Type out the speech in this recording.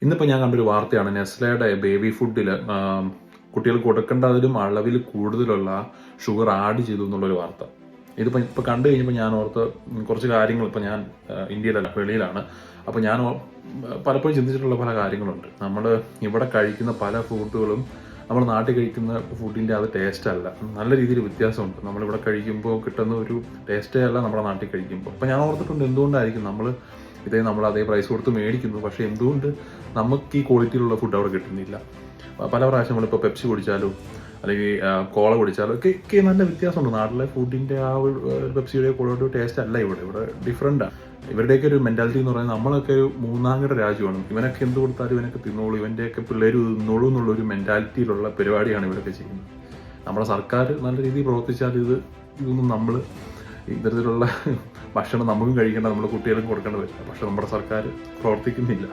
ഇന്നിപ്പോൾ ഞാൻ കണ്ടൊരു വാർത്തയാണ് നെസ്ലയുടെ ബേബി ഫുഡിൽ കുട്ടികൾക്ക് കൊടുക്കേണ്ടതിലും അളവിൽ കൂടുതലുള്ള ഷുഗർ ആഡ് ചെയ്തു എന്നുള്ളൊരു വാർത്ത. ഇപ്പോൾ കണ്ടു കഴിഞ്ഞപ്പോൾ ഞാൻ ഓർത്ത് കുറച്ച് കാര്യങ്ങൾ. ഇപ്പോൾ ഞാൻ ഇന്ത്യയിലല്ല, വെളിയിലാണ്. അപ്പോൾ ഞാൻ പലപ്പോഴും ചിന്തിച്ചിട്ടുള്ള പല കാര്യങ്ങളുണ്ട്. നമ്മൾ ഇവിടെ കഴിക്കുന്ന പല ഫുഡുകളും നമ്മൾ നാട്ടിൽ കഴിക്കുന്ന ഫുഡിൻ്റെ അത് ടേസ്റ്റ് അല്ല, നല്ല രീതിയിൽ വ്യത്യാസമുണ്ട്. നമ്മളിവിടെ കഴിക്കുമ്പോൾ കിട്ടുന്ന ഒരു ടേസ്റ്റേ അല്ല നമ്മുടെ നാട്ടിൽ കഴിക്കുമ്പോൾ. അപ്പോൾ ഞാൻ ഓർത്തിട്ടുണ്ട് എന്തുകൊണ്ടായിരിക്കും നമ്മൾ അതേ പ്രൈസ് കൊടുത്ത് മേടിക്കുന്നു, പക്ഷേ എന്തുകൊണ്ട് നമുക്ക് ഈ ക്വാളിറ്റിയിലുള്ള ഫുഡ് അവിടെ കിട്ടുന്നില്ല. പല പ്രാവശ്യം നമ്മളിപ്പോൾ പെപ്സി കുടിച്ചാലും അല്ലെങ്കിൽ കോള കുടിച്ചാലും ഒക്കെ നല്ല വ്യത്യാസമുണ്ട്. നാട്ടിലെ ഫുഡിൻ്റെ ആ ഒരു പെപ്സിയുടെ കോളയുടെ ടേസ്റ്റ് അല്ല ഇവിടെ ഡിഫറെൻറ്റാണ്. ഇവരുടെയൊക്കെ ഒരു മെൻറ്റാലിറ്റി എന്ന് പറയുന്നത് നമ്മളൊക്കെ ഒരു മൂന്നാംകിട രാജ്യമാണ്. ഇവനൊക്കെ എന്ത് കൊടുത്താലും ഇവനൊക്കെ തിന്നോളൂ, ഇവൻ്റെയൊക്കെ പിള്ളേർ തിന്നോളൂ എന്നുള്ളൊരു മെൻറ്റാലിറ്റിയിലുള്ള പരിപാടിയാണ് ഇവരൊക്കെ ചെയ്യുന്നത്. നമ്മുടെ സർക്കാർ നല്ല രീതിയിൽ പ്രവർത്തിച്ചാൽ ഇതൊന്നും നമ്മൾ ഇത്തരത്തിലുള്ള ഭക്ഷണം നമുക്കും കഴിക്കേണ്ട, നമ്മുടെ കുട്ടികൾക്കും കൊടുക്കേണ്ടത്. പക്ഷെ നമ്മുടെ സർക്കാർ പ്രവർത്തിക്കുന്നില്ല.